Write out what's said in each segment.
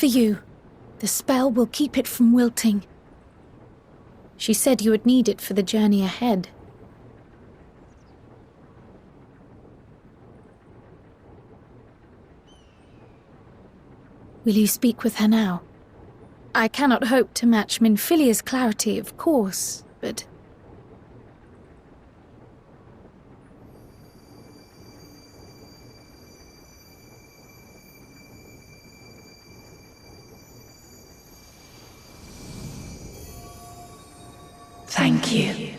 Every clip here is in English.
for you. The spell will keep it from wilting. She said you would need it for the journey ahead. Will you speak with her now? I cannot hope to match Minfilia's clarity, of course, but... Thank you.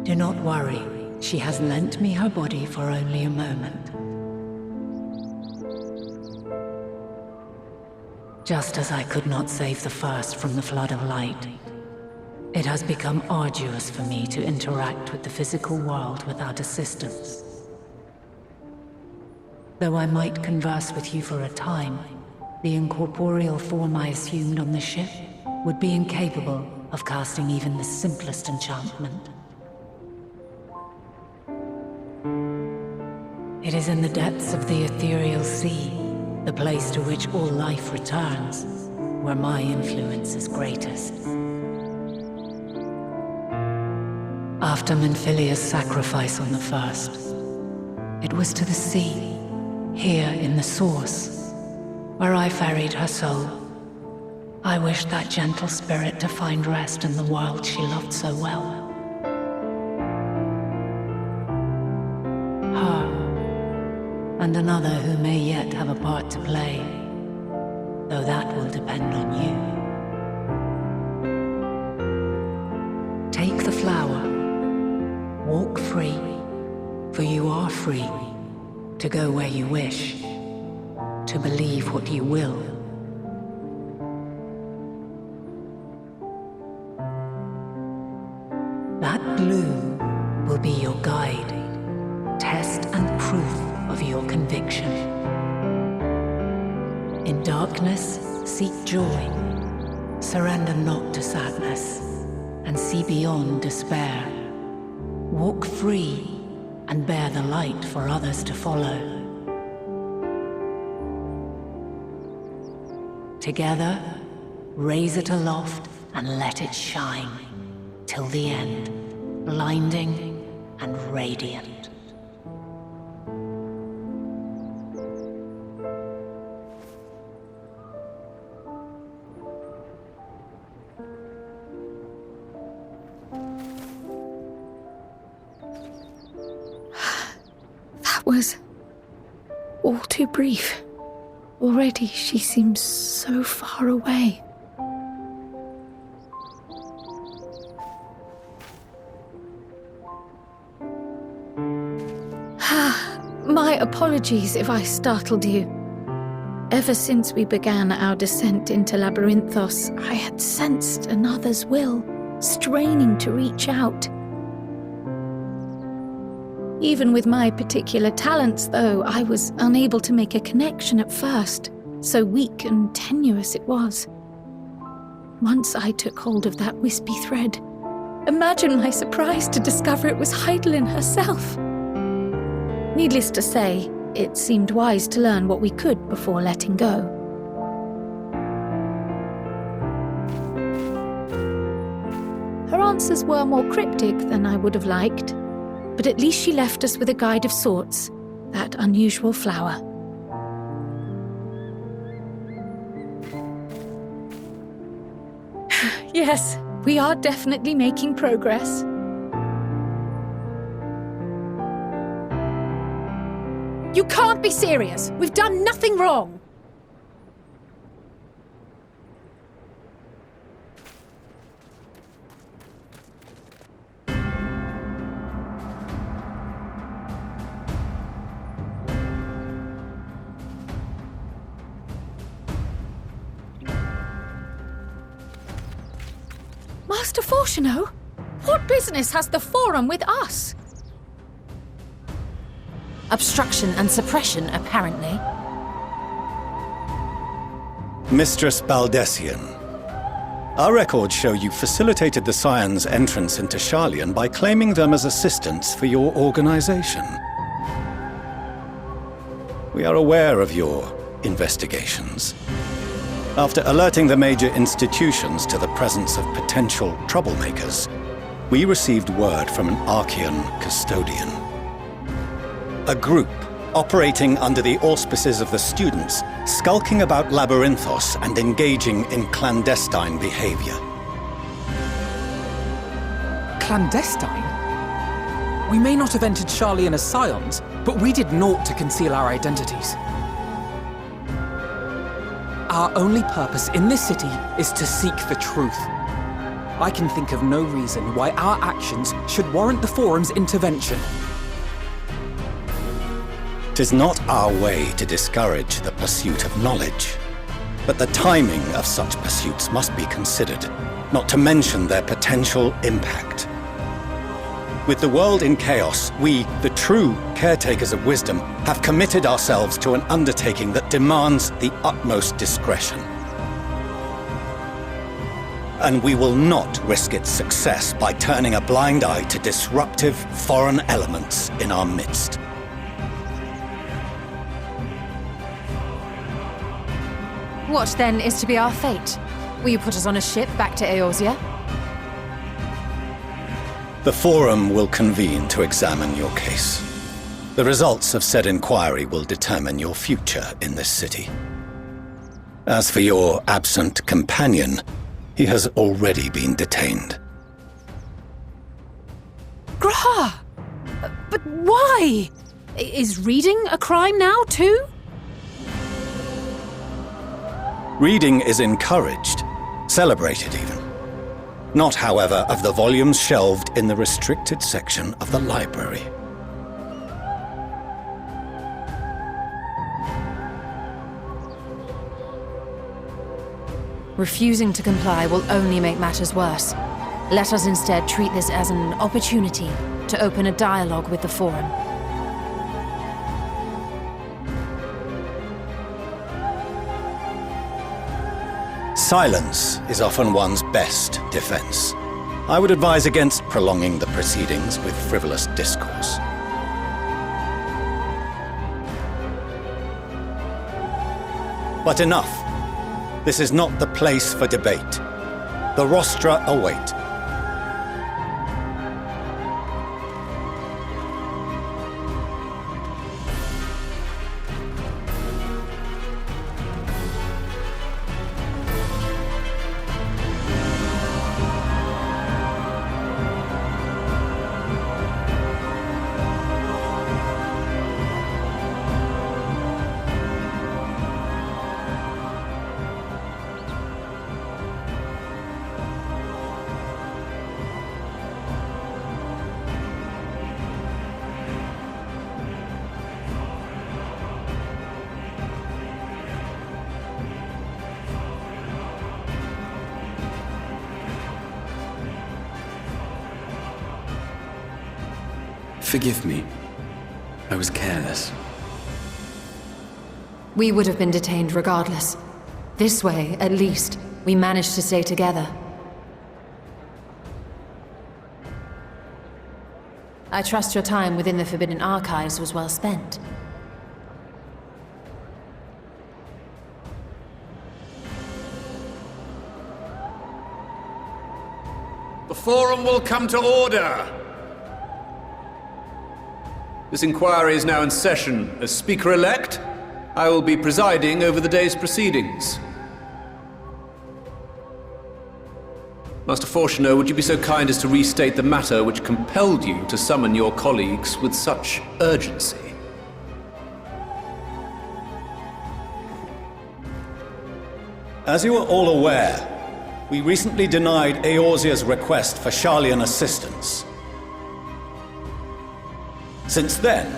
Do not worry. She has lent me her body for only a moment. Just as I could not save the first from the flood of light, it has become arduous for me to interact with the physical world without assistance. Though I might converse with you for a time, the incorporeal form I assumed on the ship would be incapable of casting even the simplest enchantment. It is in the depths of the ethereal sea, the place to which all life returns, where my influence is greatest. After Minfilia's sacrifice on the first, it was to the sea, here in the source, where I ferried her soul. I wished that gentle spirit to find rest in the world she loved so well. And another who may yet have a part to play, though that will depend on you. Take the flower, walk free, for you are free, to go where you wish, to believe what you will. That bloom will be your guide, test and proof of your conviction. In darkness, seek joy. Surrender not to sadness, and see beyond despair. Walk free, and bear the light for others to follow. Together, raise it aloft and let it shine, till the end, blinding and radiant. Was all too brief. Already she seems so far away. My apologies if I startled you. Ever since we began our descent into Labyrinthos, I had sensed another's will, straining to reach out. Even with my particular talents, though, I was unable to make a connection at first, so weak and tenuous it was. Once I took hold of that wispy thread, imagine my surprise to discover it was Heidelin herself. Needless to say, it seemed wise to learn what we could before letting go. Her answers were more cryptic than I would have liked, but at least she left us with a guide of sorts, that unusual flower. Yes, we are definitely making progress. You can't be serious! We've done nothing wrong! Master Fortuno? What business has the Forum with us? Obstruction and suppression, apparently. Mistress Baldessian, our records show you facilitated the Scions' entrance into Sharlayan by claiming them as assistants for your organization. We are aware of your investigations. After alerting the major institutions to the presence of potential troublemakers, we received word from an Archean custodian. A group operating under the auspices of the students, skulking about Labyrinthos and engaging in clandestine behavior. Clandestine? We may not have entered Sharlayan as scions, but we did naught to conceal our identities. Our only purpose in this city is to seek the truth. I can think of no reason why our actions should warrant the Forum's intervention. 'Tis not our way to discourage the pursuit of knowledge, but the timing of such pursuits must be considered, not to mention their potential impact. With the world in chaos, we, the true caretakers of wisdom, have committed ourselves to an undertaking that demands the utmost discretion. And we will not risk its success by turning a blind eye to disruptive foreign elements in our midst. What, then, is to be our fate? Will you put us on a ship back to Eorzea? The Forum will convene to examine your case. The results of said inquiry will determine your future in this city. As for your absent companion, he has already been detained. Graha! But why? Is reading a crime now, too? Reading is encouraged, celebrated even. Not, however, of the volumes shelved in the restricted section of the library. Refusing to comply will only make matters worse. Let us instead treat this as an opportunity to open a dialogue with the Forum. Silence is often one's best defense. I would advise against prolonging the proceedings with frivolous discourse. But enough. This is not the place for debate. The rostra await. Forgive me. I was careless. We would have been detained regardless. This way, at least, we managed to stay together. I trust your time within the Forbidden Archives was well spent. The Forum will come to order! This inquiry is now in session. As Speaker-elect, I will be presiding over the day's proceedings. Master Fortuner, would you be so kind as to restate the matter which compelled you to summon your colleagues with such urgency? As you are all aware, we recently denied Eorzea's request for Sharlayan assistance. Since then,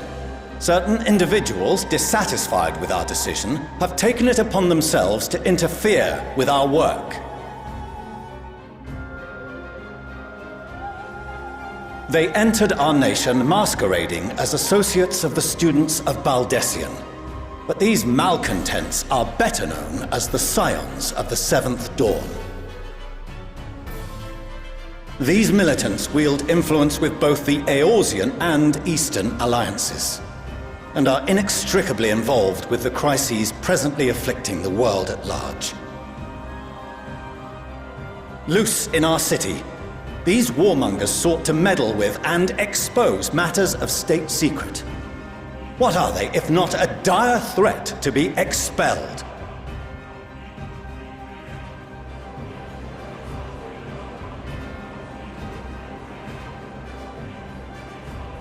certain individuals dissatisfied with our decision have taken it upon themselves to interfere with our work. They entered our nation masquerading as associates of the students of Baldessian. But these malcontents are better known as the Scions of the Seventh Dawn. These militants wield influence with both the Eorzean and Eastern alliances. and are inextricably involved with the crises presently afflicting the world at large. Loose in our city, these warmongers sought to meddle with and expose matters of state secret. What are they, if not a dire threat to be expelled?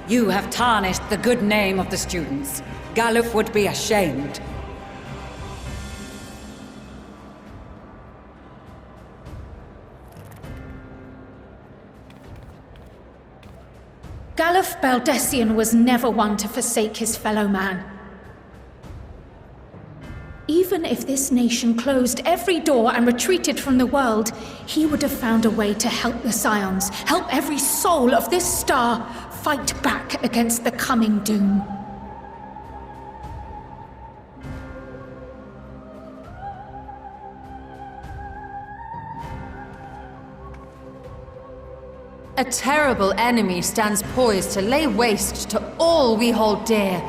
You have tarnished the good name of the students. Galuf would be ashamed. Galuf Baldessian was never one to forsake his fellow man. Even if this nation closed every door and retreated from the world, he would have found a way to help the Scions, help every soul of this star fight back against the coming doom. A terrible enemy stands poised to lay waste to all we hold dear.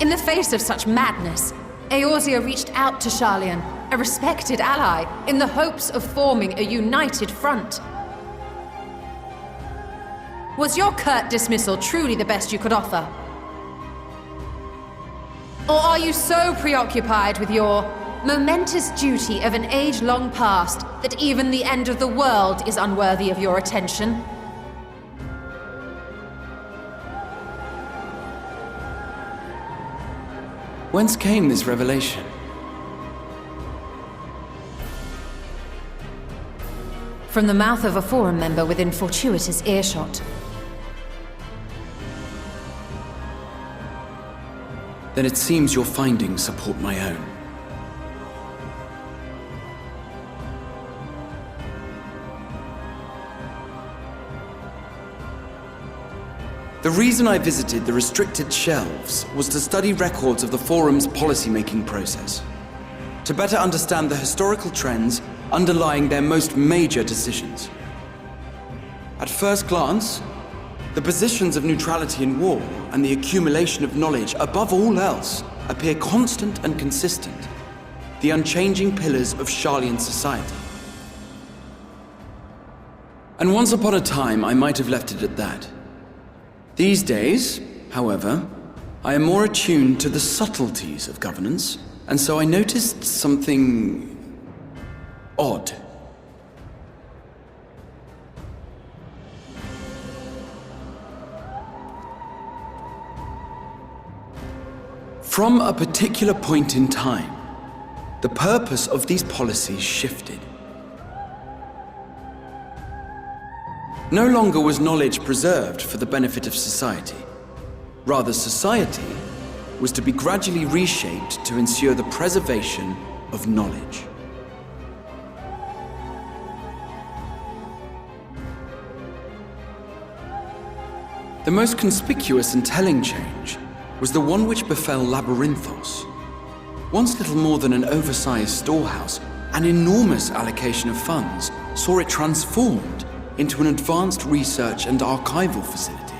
In the face of such madness, Eorzea reached out to Sharlayan, a respected ally, in the hopes of forming a united front. Was your curt dismissal truly the best you could offer? Or are you so preoccupied with your momentous duty of an age long past that even the end of the world is unworthy of your attention? Whence came this revelation? From the mouth of a Forum member within fortuitous earshot. Then it seems your findings support my own. The reason I visited the restricted shelves was to study records of the Forum's policy-making process, to better understand the historical trends underlying their most major decisions. At first glance, the positions of neutrality in war and the accumulation of knowledge above all else appear constant and consistent, the unchanging pillars of Sharlayan society. And once upon a time, I might have left it at that. These days, however, I am more attuned to the subtleties of governance, and so I noticed something odd. From a particular point in time, the purpose of these policies shifted. No longer was knowledge preserved for the benefit of society. Rather, society was to be gradually reshaped to ensure the preservation of knowledge. The most conspicuous and telling change was the one which befell Labyrinthos. Once little more than an oversized storehouse, an enormous allocation of funds saw it transformed into an advanced research and archival facility.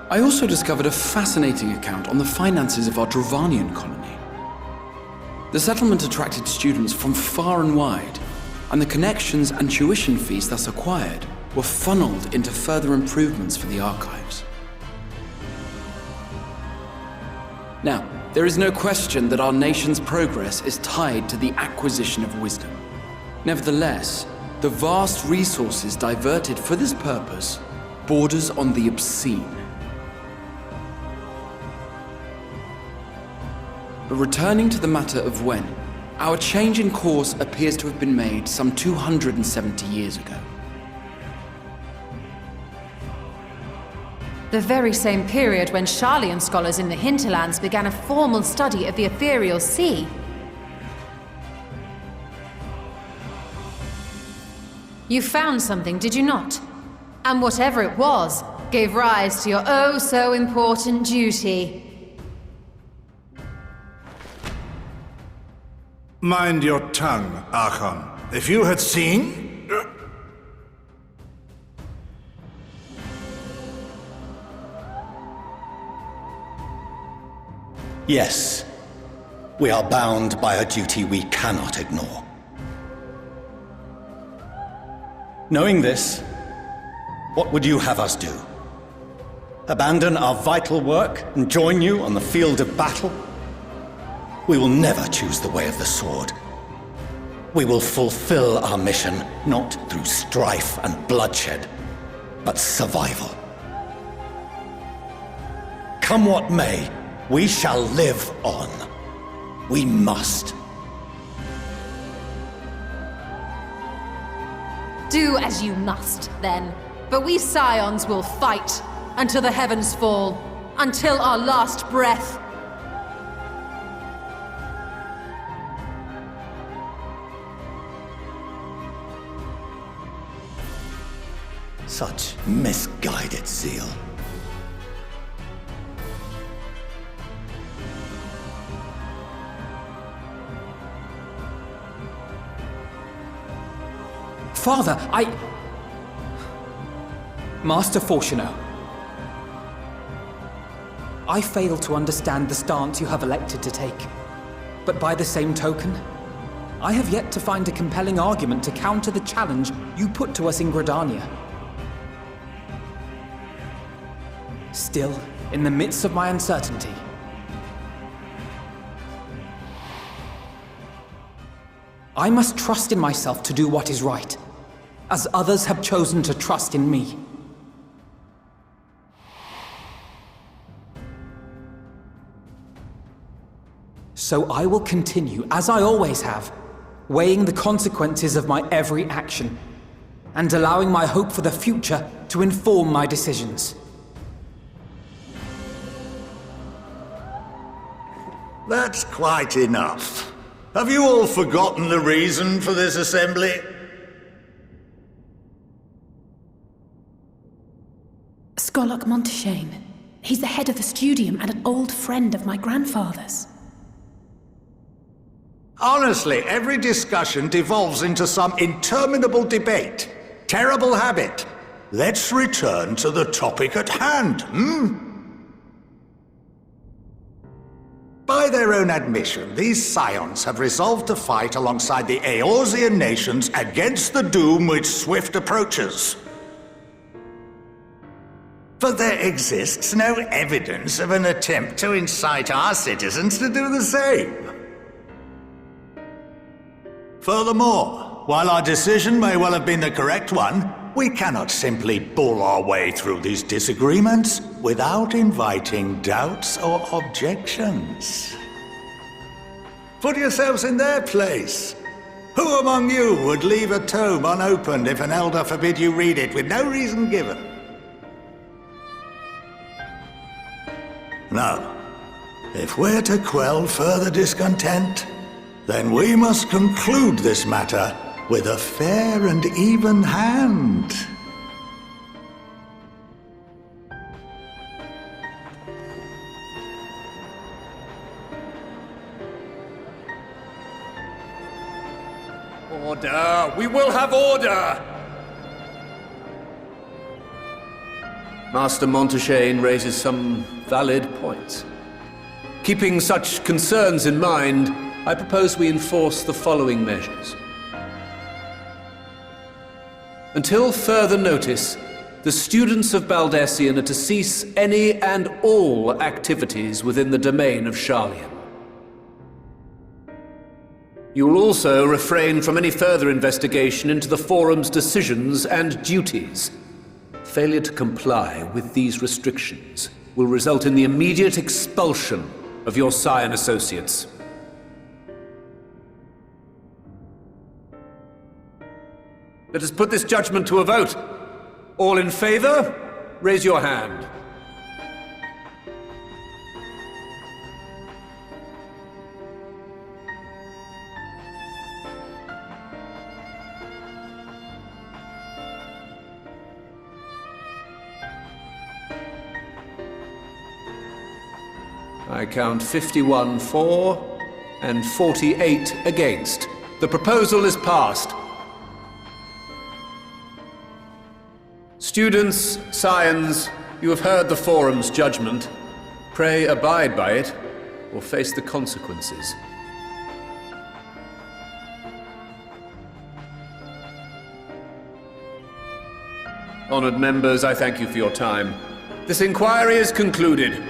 I also discovered a fascinating account on the finances of our Dravanian colony. The settlement attracted students from far and wide, and the connections and tuition fees thus acquired were funneled into further improvements for the archives. Now, there is no question that our nation's progress is tied to the acquisition of wisdom. Nevertheless, the vast resources diverted for this purpose borders on the obscene. But returning to the matter of when, our change in course appears to have been made some 270 years ago. The very same period when Sharlayan scholars in the hinterlands began a formal study of the ethereal sea. You found something, did you not? And whatever it was, gave rise to your oh-so-important duty. Mind your tongue, Archon. If you had seen... Yes, we are bound by a duty we cannot ignore. Knowing this, what would you have us do? Abandon our vital work and join you on the field of battle? We will never choose the way of the sword. We will fulfill our mission not through strife and bloodshed, but survival. Come what may, we shall live on. We must. Do as you must, then. But we Scions will fight until the heavens fall, until our last breath. Such misguided zeal. Father, Master Fortuno, I fail to understand the stance you have elected to take. But by the same token, I have yet to find a compelling argument to counter the challenge you put to us in Gridania. Still, in the midst of my uncertainty, I must trust in myself to do what is right, as others have chosen to trust in me. So I will continue, as I always have, weighing the consequences of my every action, and allowing my hope for the future to inform my decisions. That's quite enough. Have you all forgotten the reason for this assembly? Skolok Monteshane. He's the head of the studium and an old friend of my grandfather's. Honestly, every discussion devolves into some interminable debate. Terrible habit. Let's return to the topic at hand, By their own admission, these Scions have resolved to fight alongside the Eorzean nations against the doom which swift approaches. But there exists no evidence of an attempt to incite our citizens to do the same. Furthermore, while our decision may well have been the correct one, we cannot simply bull our way through these disagreements without inviting doubts or objections. Put yourselves in their place. Who among you would leave a tome unopened if an elder forbid you read it with no reason given? Now, if we're to quell further discontent, then we must conclude this matter with a fair and even hand. Order! We will have order! Master Monteshane raises some valid points. Keeping such concerns in mind, I propose we enforce the following measures. Until further notice, the students of Baldesion are to cease any and all activities within the domain of Sharlayan. You will also refrain from any further investigation into the Forum's decisions and duties. Failure to comply with these restrictions will result in the immediate expulsion of your Scion associates. Let us put this judgment to a vote. All in favor, raise your hand. I count 51 for and 48 against. The proposal is passed. Students, Scions, you have heard the Forum's judgment. Pray abide by it, or face the consequences. Honored members, I thank you for your time. This inquiry is concluded.